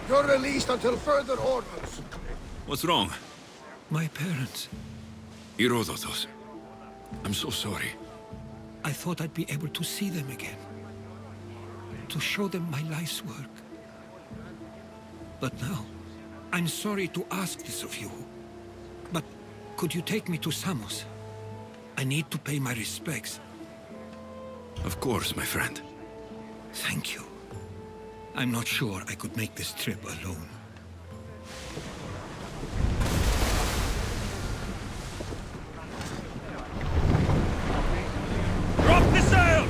You're released until further orders. What's wrong? My parents. Herodotos. I'm so sorry. I thought I'd be able to see them again. To show them my life's work. But now, I'm sorry to ask this of you. But could you take me to Samos? I need to pay my respects. Of course, my friend. Thank you. I'm not sure I could make this trip alone. Drop the sail!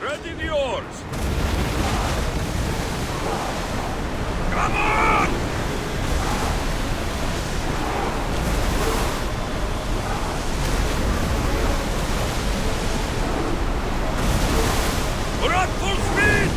Ready the oars! Come on! We're at full speed!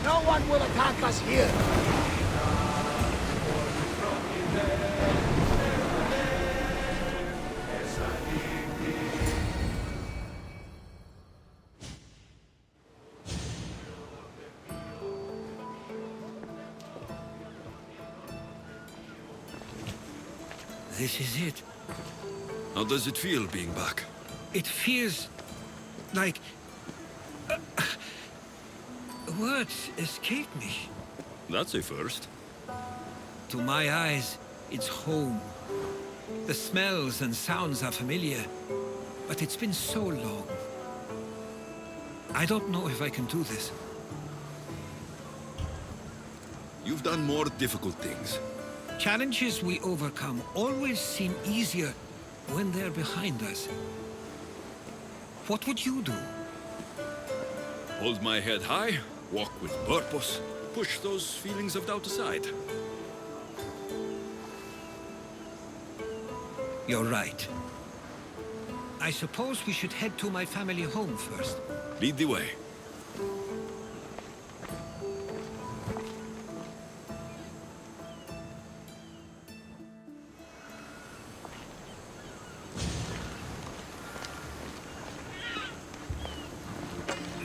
No one will attack us here. this is it. How does it feel being back? It feels like... words escape me. That's a first. To my eyes, it's home. The smells and sounds are familiar, but it's been so long. I don't know if I can do this. You've done more difficult things. Challenges we overcome always seem easier when they're behind us. What would you do? Hold my head high, walk with purpose, push those feelings of doubt aside. You're right. I suppose we should head to my family home first. Lead the way.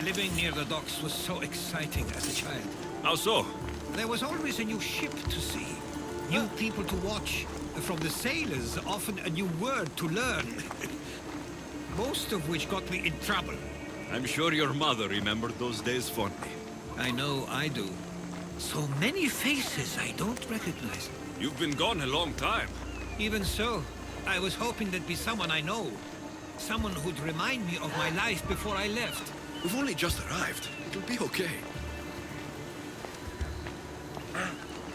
Living near the docks was so exciting as a child. How so? There was always a new ship to see, new people to watch. From the sailors, often a new word to learn. Most of which got me in trouble. I'm sure your mother remembered those days fondly. I know I do. So many faces I don't recognize. You've been gone a long time. Even so, I was hoping there'd be someone I know. Someone who'd remind me of my life before I left. We've only just arrived. It'll be okay.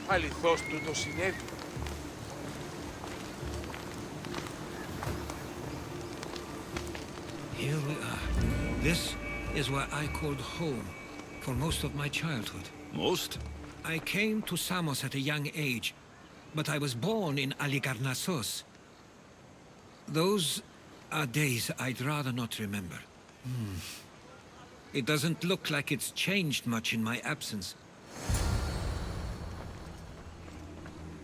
Αληθώς τούτο συνέβη. Here we are. This is where I called home for most of my childhood. Most? I came to Samos at a young age, but I was born in Aligarnassos. Those are days I'd rather not remember. It doesn't look like it's changed much in my absence.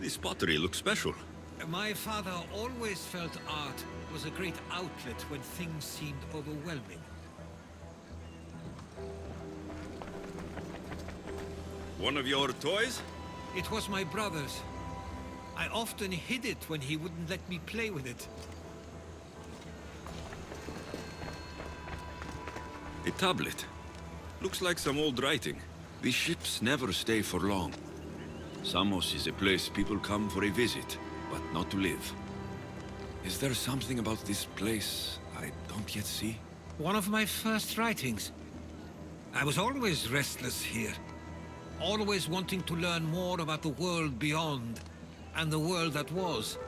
This pottery looks special. My father always felt art was a great outlet when things seemed overwhelming. One of your toys? It was my brother's. I often hid it when he wouldn't let me play with it. A tablet. Looks like some old writing. These ships never stay for long. Samos is a place people come for a visit, but not to live. Is there something about this place I don't yet see? One of my first writings. I was always restless here. Always wanting to learn more about the world beyond, and the world that was.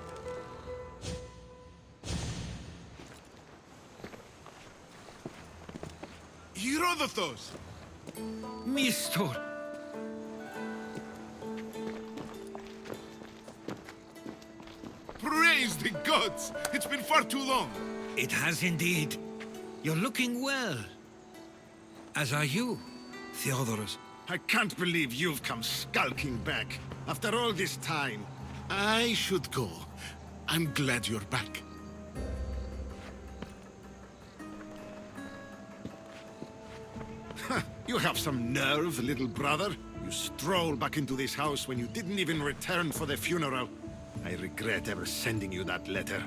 Herodotos! Mistor! Praise the gods! It's been far too long! It has indeed. You're looking well. As are you, Theodoros. I can't believe you've come skulking back. After all this time, I should go. I'm glad you're back. You have some nerve, little brother. You stroll back into this house when you didn't even return for the funeral. I regret ever sending you that letter.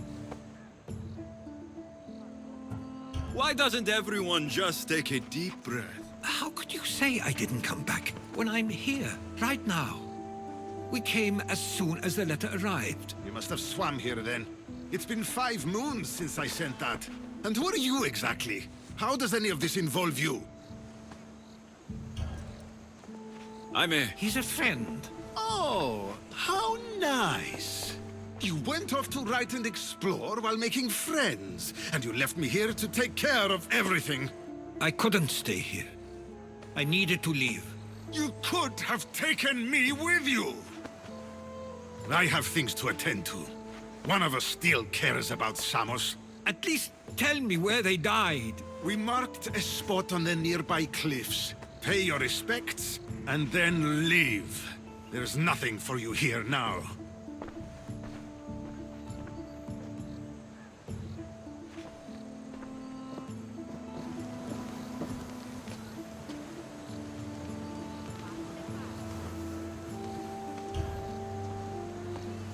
Why doesn't everyone just take a deep breath? How could you say I didn't come back when I'm here, right now? We came as soon as the letter arrived. You must have swum here then. It's been 5 moons since I sent that. And who are you exactly? How does any of this involve you? He's a friend. Oh, how nice. You went off to write and explore while making friends, and you left me here to take care of everything. I couldn't stay here. I needed to leave. You could have taken me with you. I have things to attend to. One of us still cares about Samos. At least tell me where they died. We marked a spot on the nearby cliffs. Pay your respects, and then leave. There's nothing for you here now.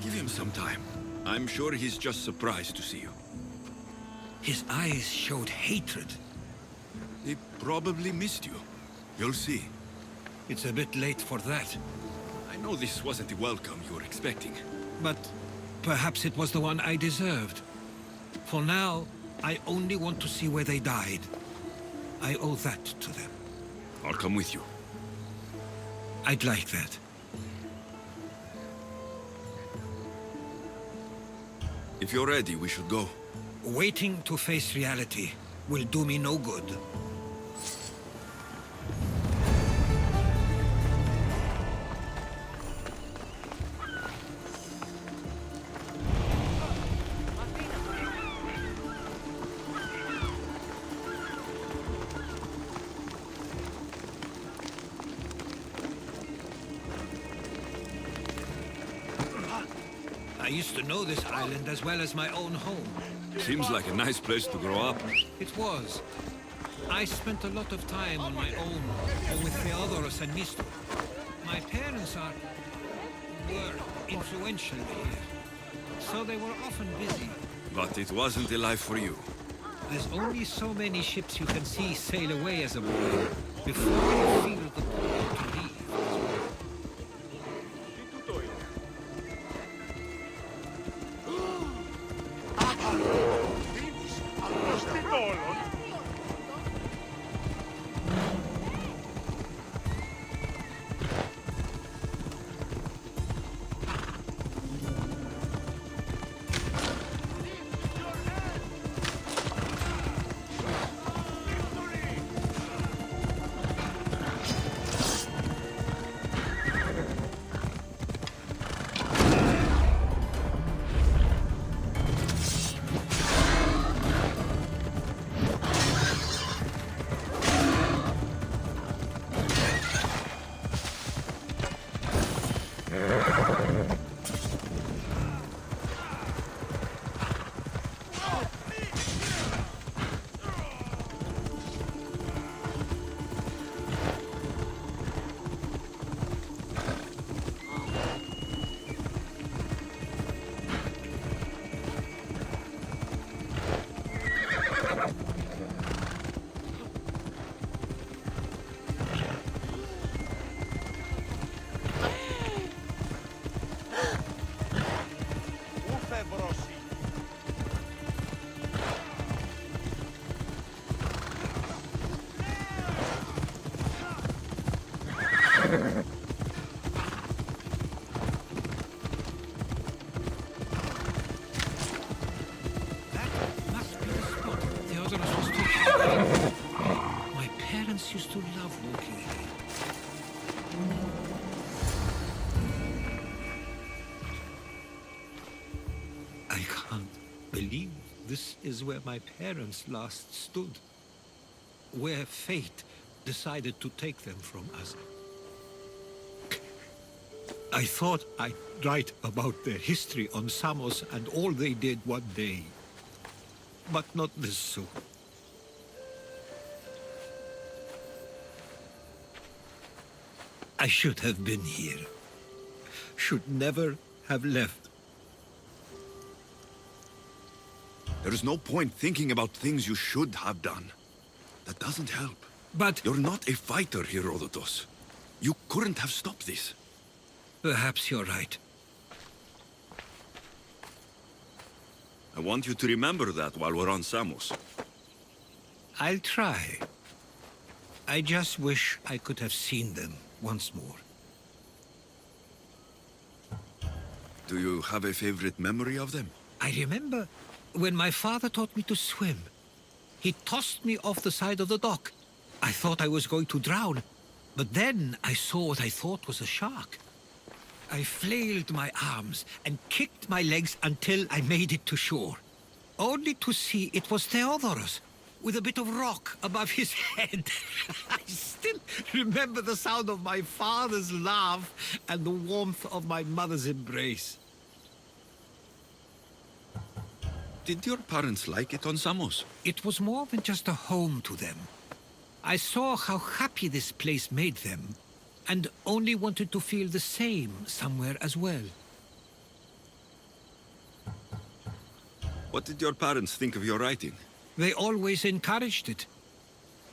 Give him some time. I'm sure he's just surprised to see you. His eyes showed hatred. He probably missed you. You'll see. It's a bit late for that. I know this wasn't the welcome you were expecting. But perhaps it was the one I deserved. For now, I only want to see where they died. I owe that to them. I'll come with you. I'd like that. If you're ready, we should go. Waiting to face reality will do me no good. I used to know this island as well as my own home. Seems like a nice place to grow up. It was. I spent a lot of time on my own, or with Theodoros and Misto. My parents were influential here, so they were often busy. But it wasn't a life for you. There's only so many ships you can see sail away as a boy before you feel the pull to leave. Used to love walking here. I can't believe this is where my parents last stood. Where fate decided to take them from us. I thought I'd write about their history on Samos and all they did one day. But not this soon. I should have been here. Should never have left. There is no point thinking about things you should have done. That doesn't help. But You're not a fighter, Herodotus. You couldn't have stopped this. perhaps you're right. I want you to remember that while we're on Samos. I'll try. I just wish I could have seen them once more. Do you have a favorite memory of them? I remember when my father taught me to swim. He tossed me off the side of the dock. I thought I was going to drown, but then I saw what I thought was a shark. I flailed my arms and kicked my legs until I made it to shore, only to see it was Theodoros, with a bit of rock above his head. I still remember the sound of my father's laugh and the warmth of my mother's embrace. Did your parents like it on Samos? It was more than just a home to them. I saw how happy this place made them, and only wanted to feel the same somewhere as well. What did your parents think of your writing? They always encouraged it.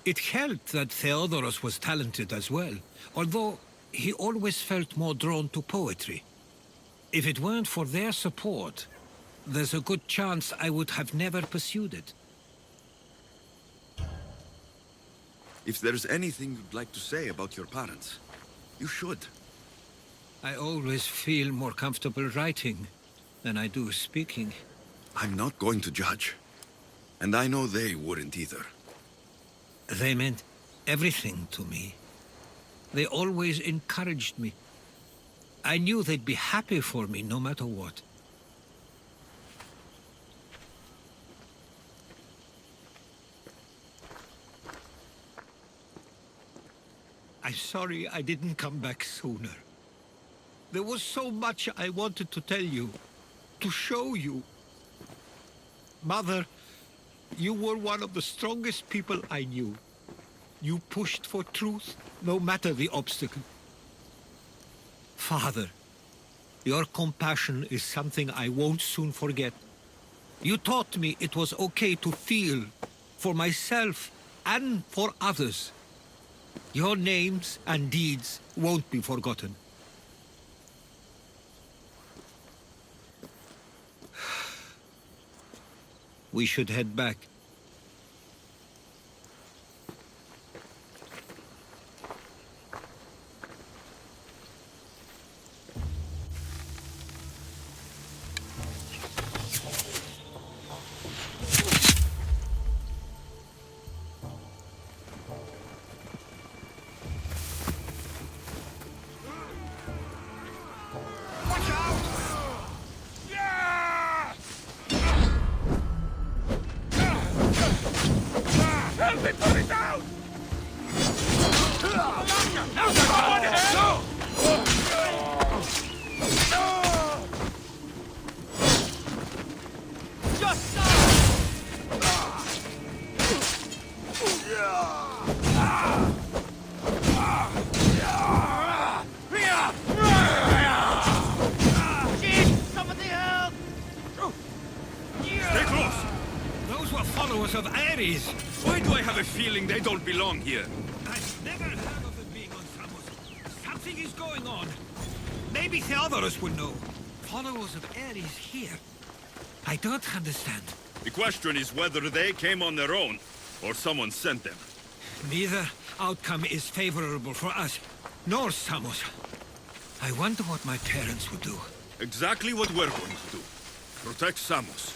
It helped that Theodoros was talented as well, although he always felt more drawn to poetry. If it weren't for their support, there's a good chance I would have never pursued it. If there's anything you'd like to say about your parents, you should. I always feel more comfortable writing than I do speaking. I'm not going to judge. And I know they wouldn't either. They meant everything to me. They always encouraged me. I knew they'd be happy for me no matter what. I'm sorry I didn't come back sooner. There was so much I wanted to tell you, to show you. Mother, you were one of the strongest people I knew. You pushed for truth, no matter the obstacle. Father, your compassion is something I won't soon forget. You taught me it was okay to feel, for myself and for others. Your names and deeds won't be forgotten. We should head back. Help me put it down! Stay close! Those were followers of Ares. Why do I have a feeling they don't belong here? I've never heard of them being on Samos. Something is going on. Maybe Theodoros will know. Followers of Ares here. I don't understand. The question is whether they came on their own, or someone sent them. Neither outcome is favorable for us, nor Samos. I wonder what my parents would do. Exactly what we're going to do. Protect Samos.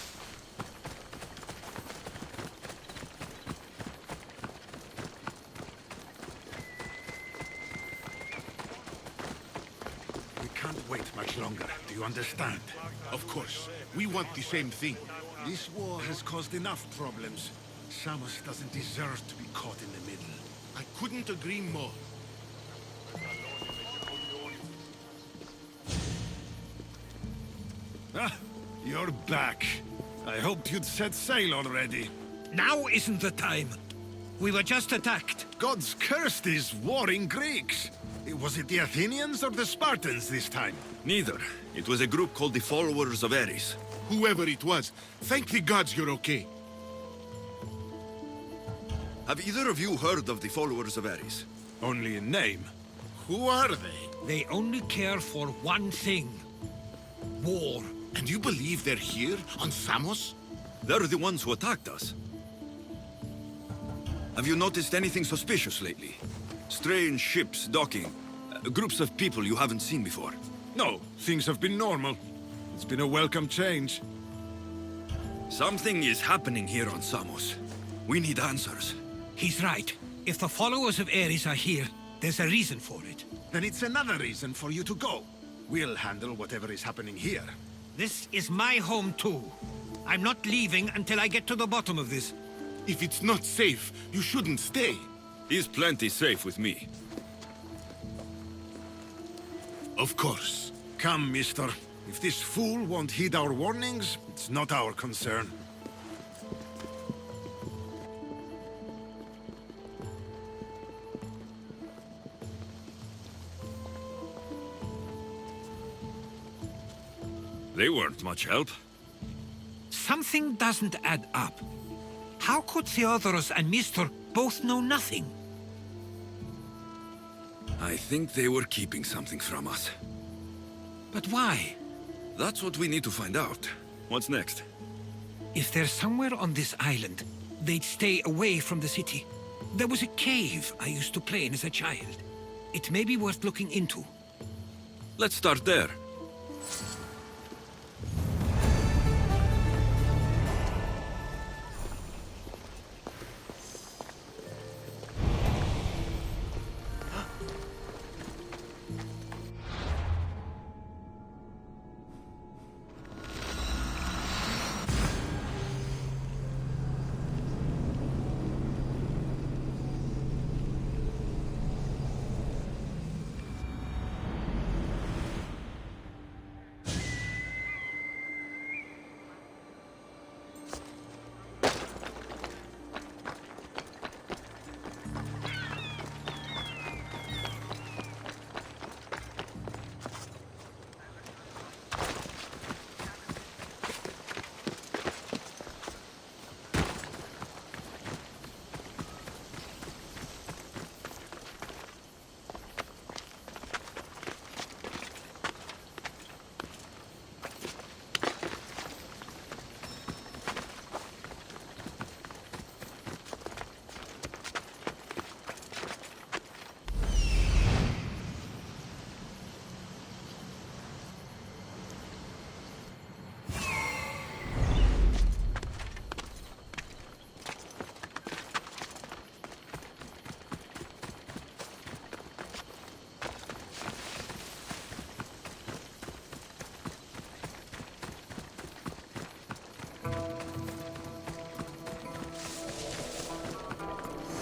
We can't wait much longer. Do you understand? Of course. We want the same thing. This war has caused enough problems. Samos doesn't deserve to be caught in the middle. I couldn't agree more. Ah, you're back. I hoped you'd set sail already. Now isn't the time. We were just attacked. God's cursed these warring Greeks. Was it the Athenians or the Spartans this time? Neither. It was a group called the Followers of Ares. Whoever it was, thank the gods you're okay. Have either of you heard of the Followers of Ares? Only in name. Who are they? They only care for one thing. War. And you believe they're here, on Samos? They're the ones who attacked us. Have you noticed anything suspicious lately? Strange ships docking, groups of people you haven't seen before. No, things have been normal. It's been a welcome change. Something is happening here on Samos. We need answers. He's right. If the followers of Ares are here, there's a reason for it. Then it's another reason for you to go. We'll handle whatever is happening here. This is my home too. I'm not leaving until I get to the bottom of this. If it's not safe, you shouldn't stay. He's plenty safe with me. Of course. Come, mister. If this fool won't heed our warnings, it's not our concern. They weren't much help. Something doesn't add up. How could Theodoros and Mistor both know nothing? I think they were keeping something from us. But why? That's what we need to find out. What's next? If they're somewhere on this island, they'd stay away from the city. There was a cave I used to play in as a child. It may be worth looking into. Let's start there.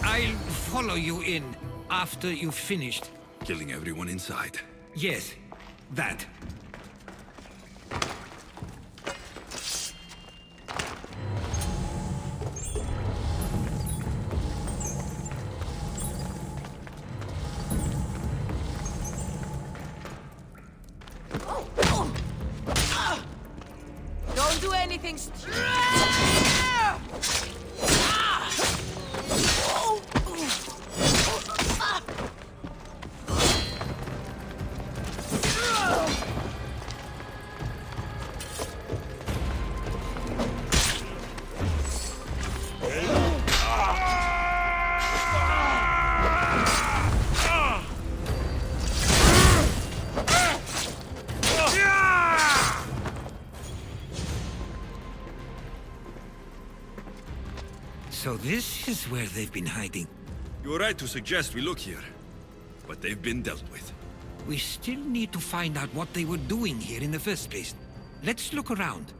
I'll follow you in after you've finished. Killing everyone inside. Yes, that. Don't do anything stupid. So this is where they've been hiding. You're right to suggest we look here. But they've been dealt with. We still need to find out what they were doing here in the first place. Let's look around.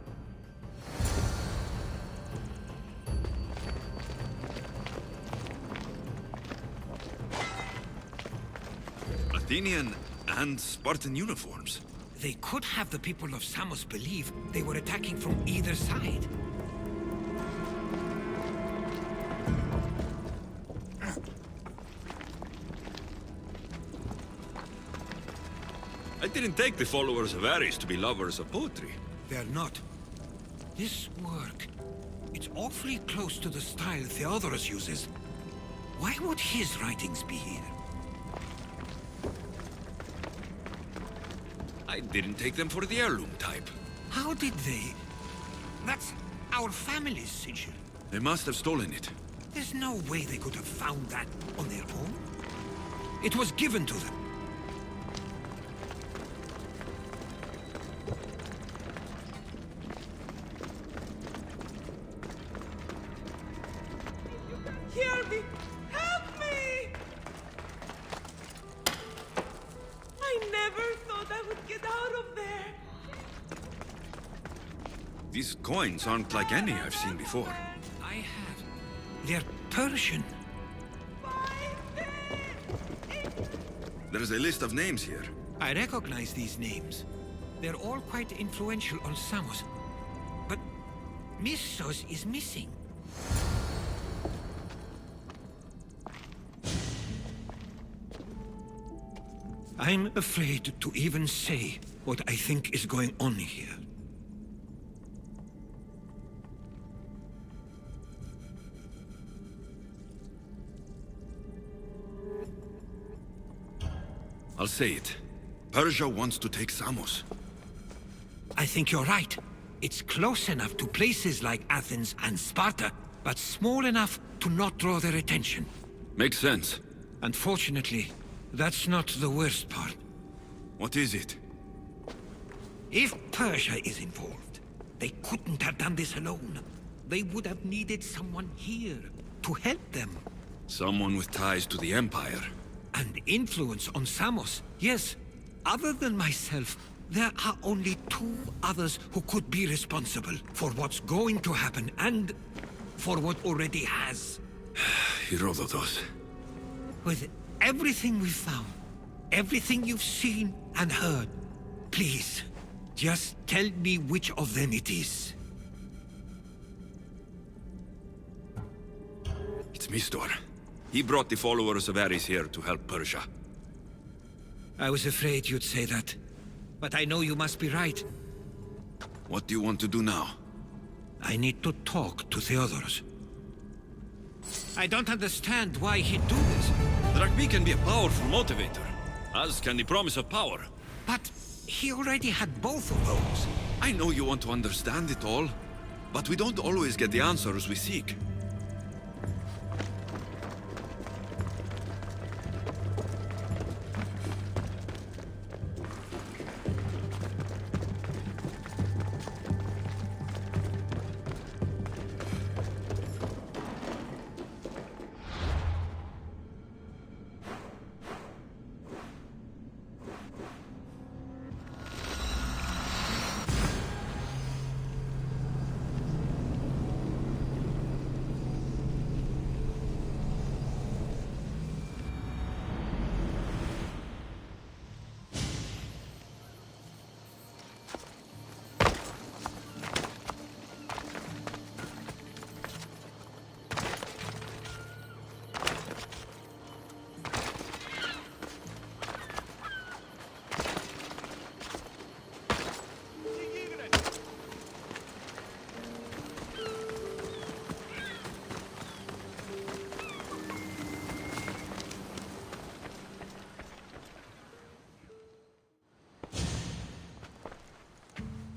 Athenian and Spartan uniforms. They could have the people of Samos believe they were attacking from either side. I didn't take the followers of Ares to be lovers of poetry. They're not. This work, it's awfully close to the style Theodorus uses. Why would his writings be here? I didn't take them for the heirloom type. How did they? That's our family's sigil. They must have stolen it. There's no way they could have found that on their own. It was given to them. Hear me! Help me! I never thought I would get out of there. These coins aren't like any I've seen before. I have. They're Persian. There's a list of names here. I recognize these names. They're all quite influential on Samos. But Missos is missing. I'm afraid to even say what I think is going on here. I'll say it. Persia wants to take Samos. I think you're right. It's close enough to places like Athens and Sparta, but small enough to not draw their attention. Makes sense. Unfortunately, that's not the worst part. What is it? If Persia is involved, they couldn't have done this alone. They would have needed someone here to help them. Someone with ties to the Empire. And influence on Samos, yes. Other than myself, there are only 2 others who could be responsible for what's going to happen and for what already has. Herodotus. With everything we've found, everything you've seen and heard, please, just tell me which of them it is. It's Mistor. He brought the followers of Ares here to help Persia. I was afraid you'd say that. But I know you must be right. What do you want to do now? I need to talk to Theodoros. I don't understand why he'd do this. Drachmi can be a powerful motivator, as can the promise of power. But he already had both of those. I know you want to understand it all, but we don't always get the answers we seek.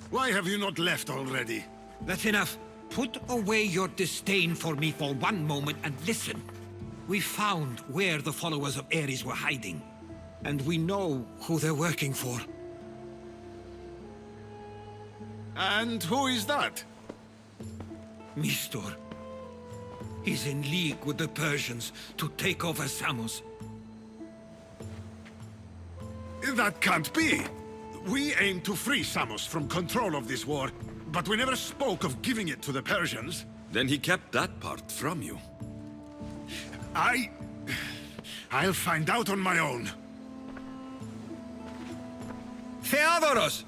Why have you not left already? That's enough. Put away your disdain for me for one moment and listen. We found where the followers of Ares were hiding. And we know who they're working for. And who is that? Mistor. He's in league with the Persians to take over Samos. That can't be! We aim to free Samos from control of this war, but we never spoke of giving it to the Persians. Then he kept that part from you. I'll find out on my own. Theodoros!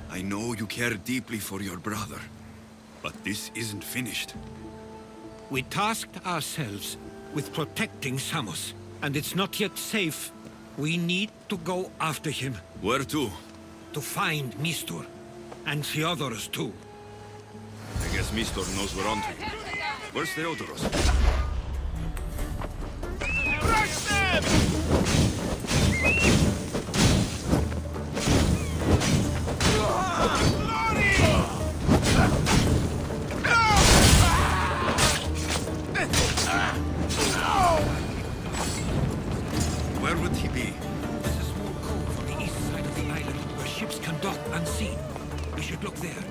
I know you care deeply for your brother, but this isn't finished. We tasked ourselves with protecting Samos, and it's not yet safe. We need to go after him. Where to? To find Mistor. And Theodoros, too. I guess Mistor knows we're on to you. Where's Theodoros? Rush them! Where would he be? There's a small cove on the east side of the island where ships can dock unseen. We should look there.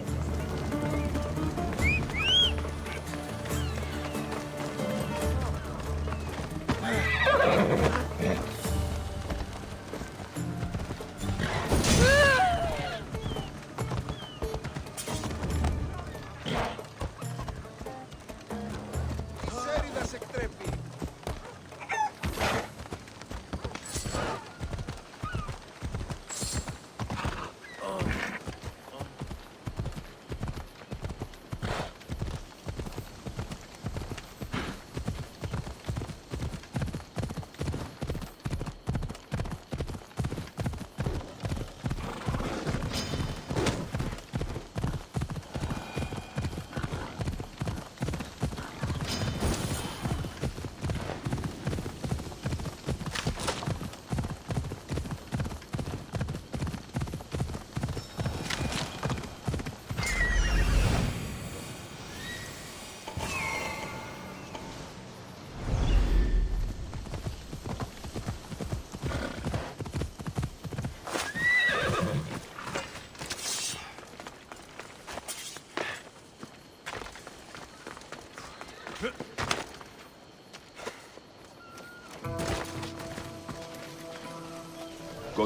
Ξέρει να σε εκτρέπει.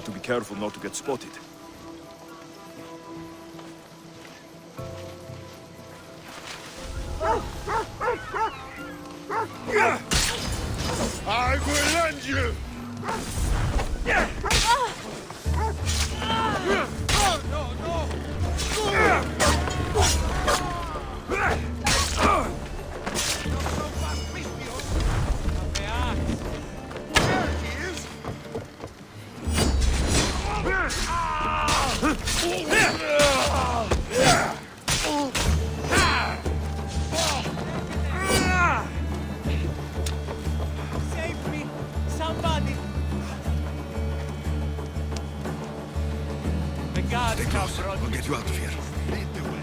got to be careful not to get spotted. I will end you! Save me! Somebody! The gods Stay close. have brought I'll me get you out of here. Lead the way.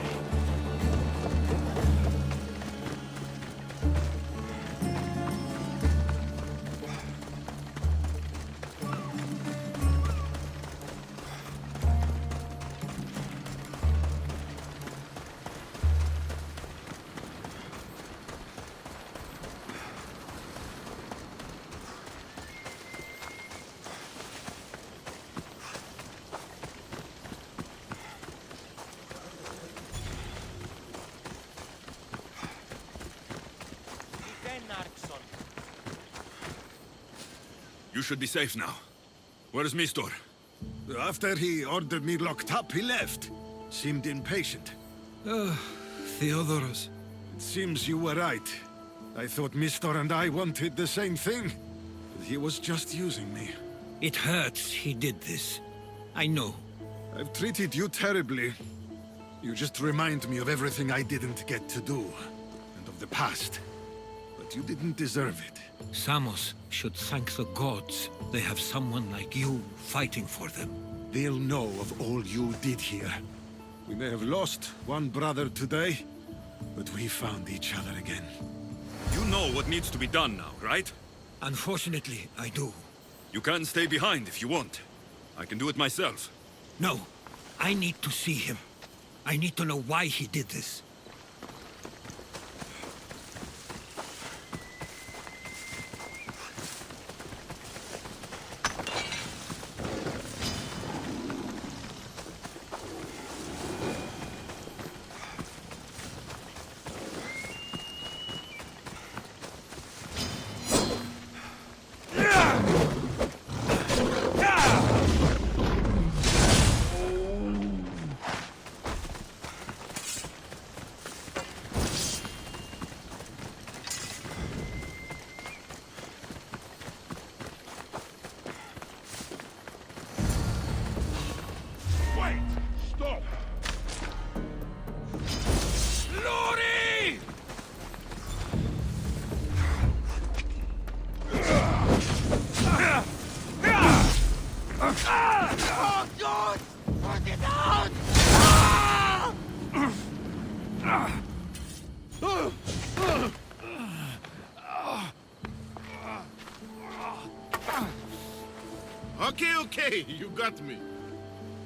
You should be safe now. Where's Mistor? After he ordered me locked up, he left. Seemed impatient. Theodoros. It seems you were right. I thought Mistor and I wanted the same thing. But he was just using me. It hurts he did this. I know. I've treated you terribly. You just remind me of everything I didn't get to do. And of the past. But you didn't deserve it. Samos should thank the gods they have someone like you fighting for them. They'll know of all you did here. We may have lost one brother today, but we found each other again. You know what needs to be done now, right? Unfortunately, I do. You can stay behind if you want. I can do it myself. No, I need to see him. I need to know why he did this. Wait! Stop! Lori! Oh, God! Put it out! Okay, you got me.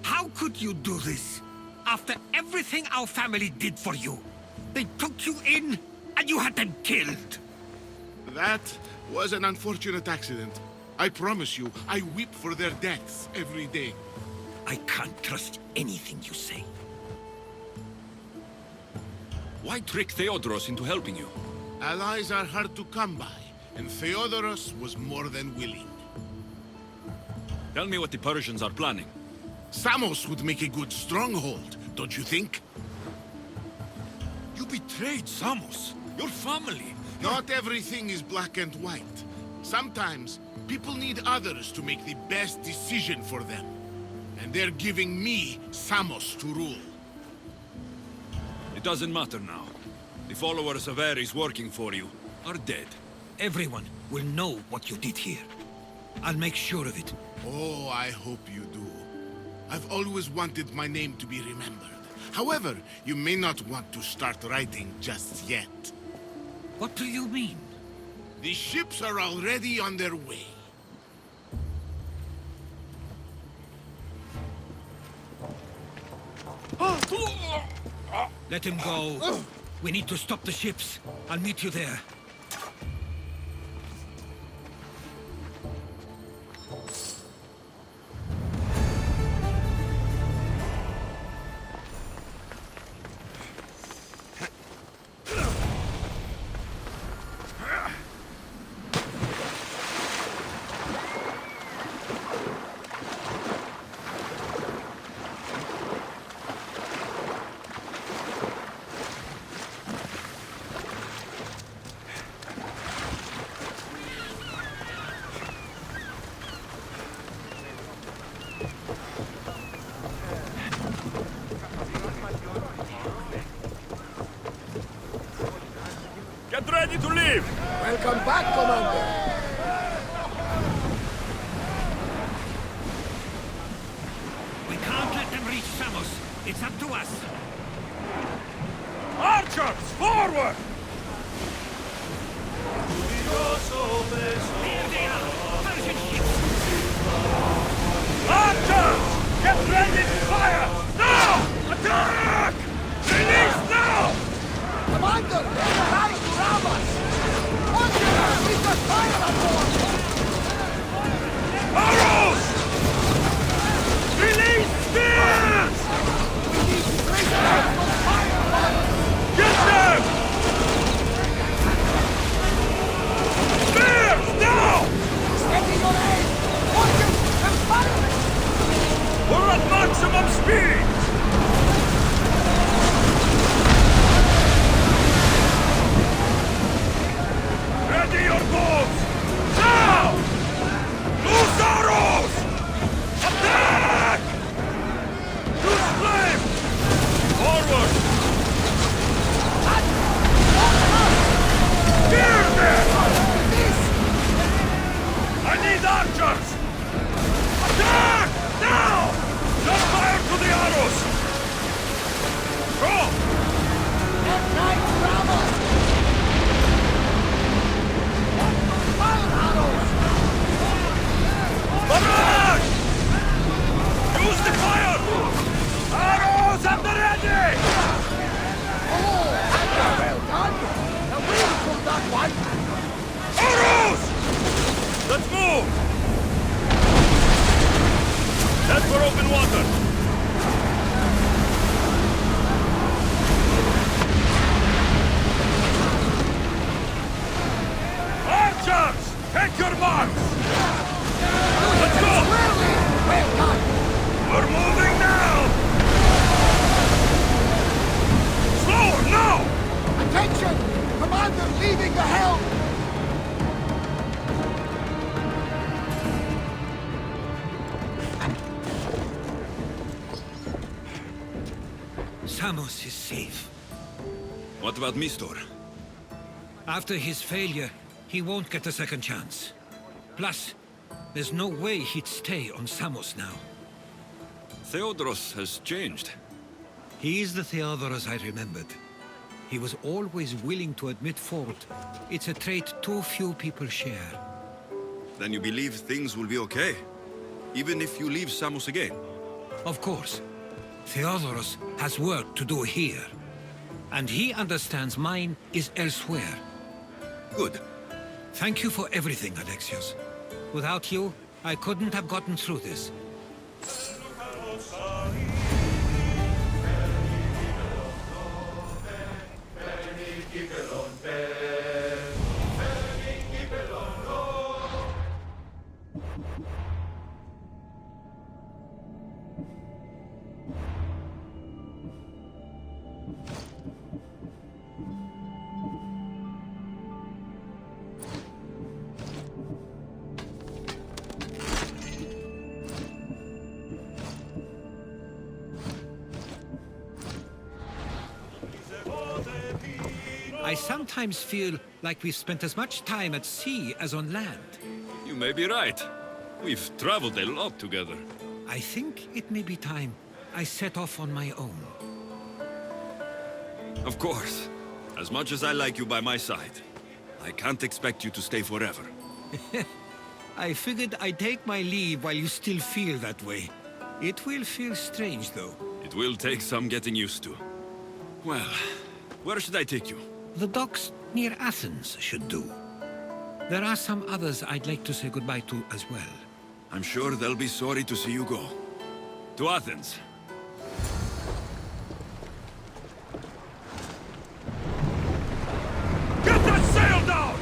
How could you do this? After everything our family did for you. They took you in, and you had them killed. That was an unfortunate accident. I promise you, I weep for their deaths every day. I can't trust anything you say. Why trick Theodoros into helping you? Allies are hard to come by, and Theodoros was more than willing. Tell me what the Persians are planning. Samos would make a good stronghold, don't you think? You betrayed Samos, your family. Not everything is black and white. Sometimes, people need others to make the best decision for them. And they're giving me Samos to rule. It doesn't matter now. The followers of Ares working for you are dead. Everyone will know what you did here. I'll make sure of it. Oh, I hope you do. I've always wanted my name to be remembered. However, you may not want to start writing just yet. What do you mean? The ships are already on their way. Let him go. We need to stop the ships. I'll meet you there. ready to leave. Welcome back, Commander. We can't let them reach Samos. It's up to us. Archers, forward! Here they are! Persian ships! Archers, get ready to fire! Now! Attack! Release now! Commander, they're trying to rob us. We've got fire on board. Arrows! Release spears! We need straight fire from fire. Get them! Spears, now! Steady your aim. Orchards and fire. We're at maximum speed! Ready your bows! Now! Loose arrows! Attack! Use flame! Forward! Spear them! I need archers! Attack! Now! Set fire to the arrows! Go! They're trying to rob us. Fire arrows. Barrage! Use the fire! Arrows at the ready! Oh, well done. Now we'll pull that one. Arrows! Let's move! Head for open water! Archers! Take your marks! Let's go! Well done. We're moving now! Slower, now! Attention! Commander leaving the helm! Samos is safe. What about Mistor? After his failure, he won't get a second chance. Plus, there's no way he'd stay on Samos now. Theodoros has changed. He's the Theodoros I remembered. He was always willing to admit fault. It's a trait too few people share. Then you believe things will be okay? Even if you leave Samos again? Of course. Theodoros has work to do here. And he understands mine is elsewhere. Good. Thank you for everything, Alexios. Without you, I couldn't have gotten through this. I sometimes feel like we've spent as much time at sea as on land. You may be right. We've traveled a lot together. I think it may be time I set off on my own. Of course. As much as I like you by my side, I can't expect you to stay forever. I figured I'd take my leave while you still feel that way. It will feel strange, though. It will take some getting used to. Well, where should I take you? The docks near Athens should do. There are some others I'd like to say goodbye to as well. I'm sure they'll be sorry to see you go. To Athens. Get that sail down!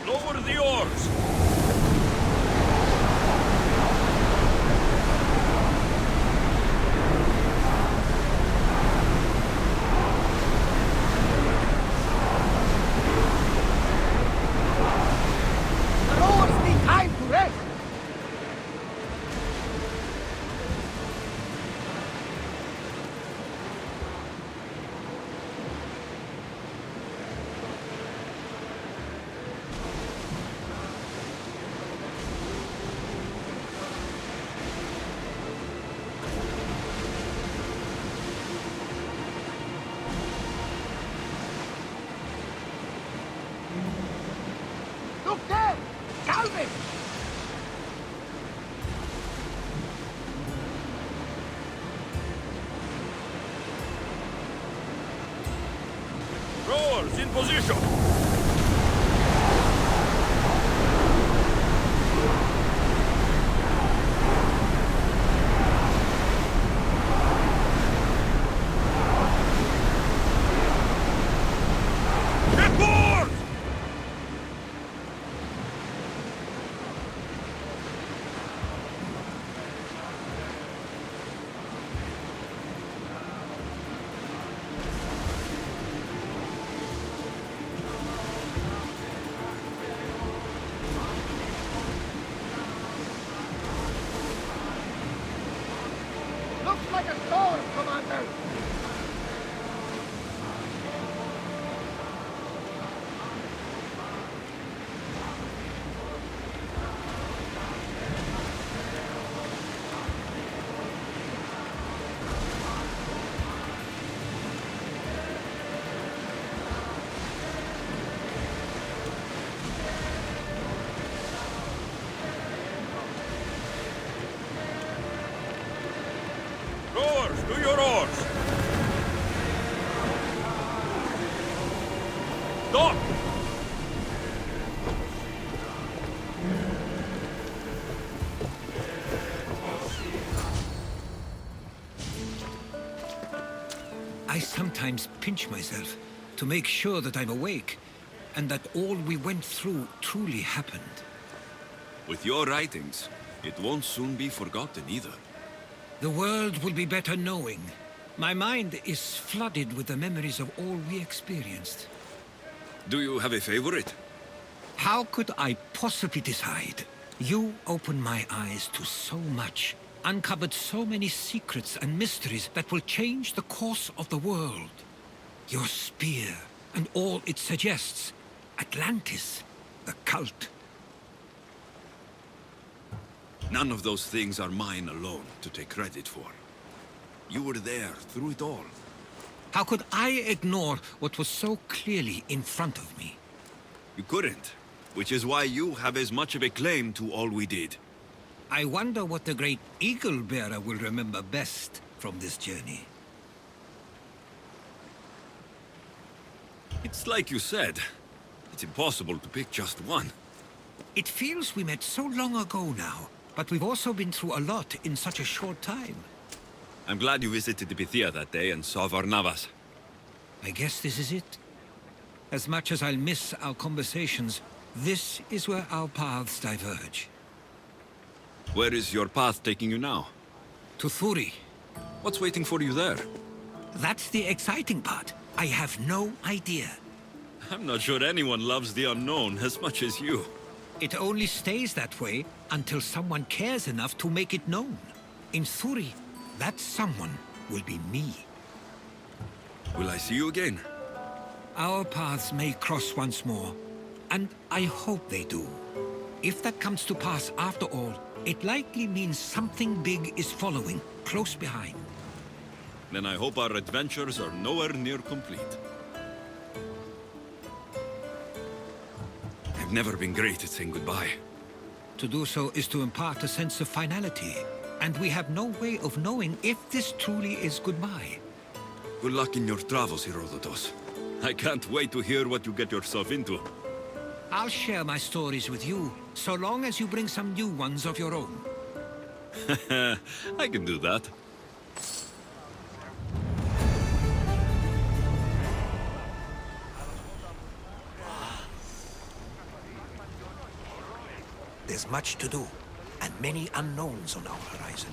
Lower the oars! The rowers need time to rest. Look there! Calvin! Rowers in position! Get board! Looks like a storm, Commander! Rowers, to your oars! Stop! I sometimes pinch myself to make sure that I'm awake and that all we went through truly happened. With your writings, it won't soon be forgotten either. The world will be better knowing. My mind is flooded with the memories of all we experienced. Do you have a favorite? How could I possibly decide? You opened my eyes to so much, uncovered so many secrets and mysteries that will change the course of the world. Your spear and all it suggests. Atlantis, the cult. None of those things are mine alone to take credit for. You were there through it all. How could I ignore what was so clearly in front of me? You couldn't, which is why you have as much of a claim to all we did. I wonder what the great Eagle Bearer will remember best from this journey. It's like you said. It's impossible to pick just one. It feels we met so long ago now, but we've also been through a lot in such a short time. I'm glad you visited the Bithia that day and saw Varnavas. I guess this is it. As much as I'll miss our conversations, this is where our paths diverge. Where is your path taking you now? To Thuri. What's waiting for you there? That's the exciting part. I have no idea. I'm not sure anyone loves the unknown as much as you. It only stays that way until someone cares enough to make it known. In Thuri, that someone will be me. Will I see you again? Our paths may cross once more, and I hope they do. If that comes to pass after all, it likely means something big is following, close behind. Then I hope our adventures are nowhere near complete. I've never been great at saying goodbye. To do so is to impart a sense of finality, and we have no way of knowing if this truly is goodbye. Good luck in your travels, Herodotus. I can't wait to hear what you get yourself into. I'll share my stories with you, so long as you bring some new ones of your own. I can do that. There's much to do, and many unknowns on our horizon.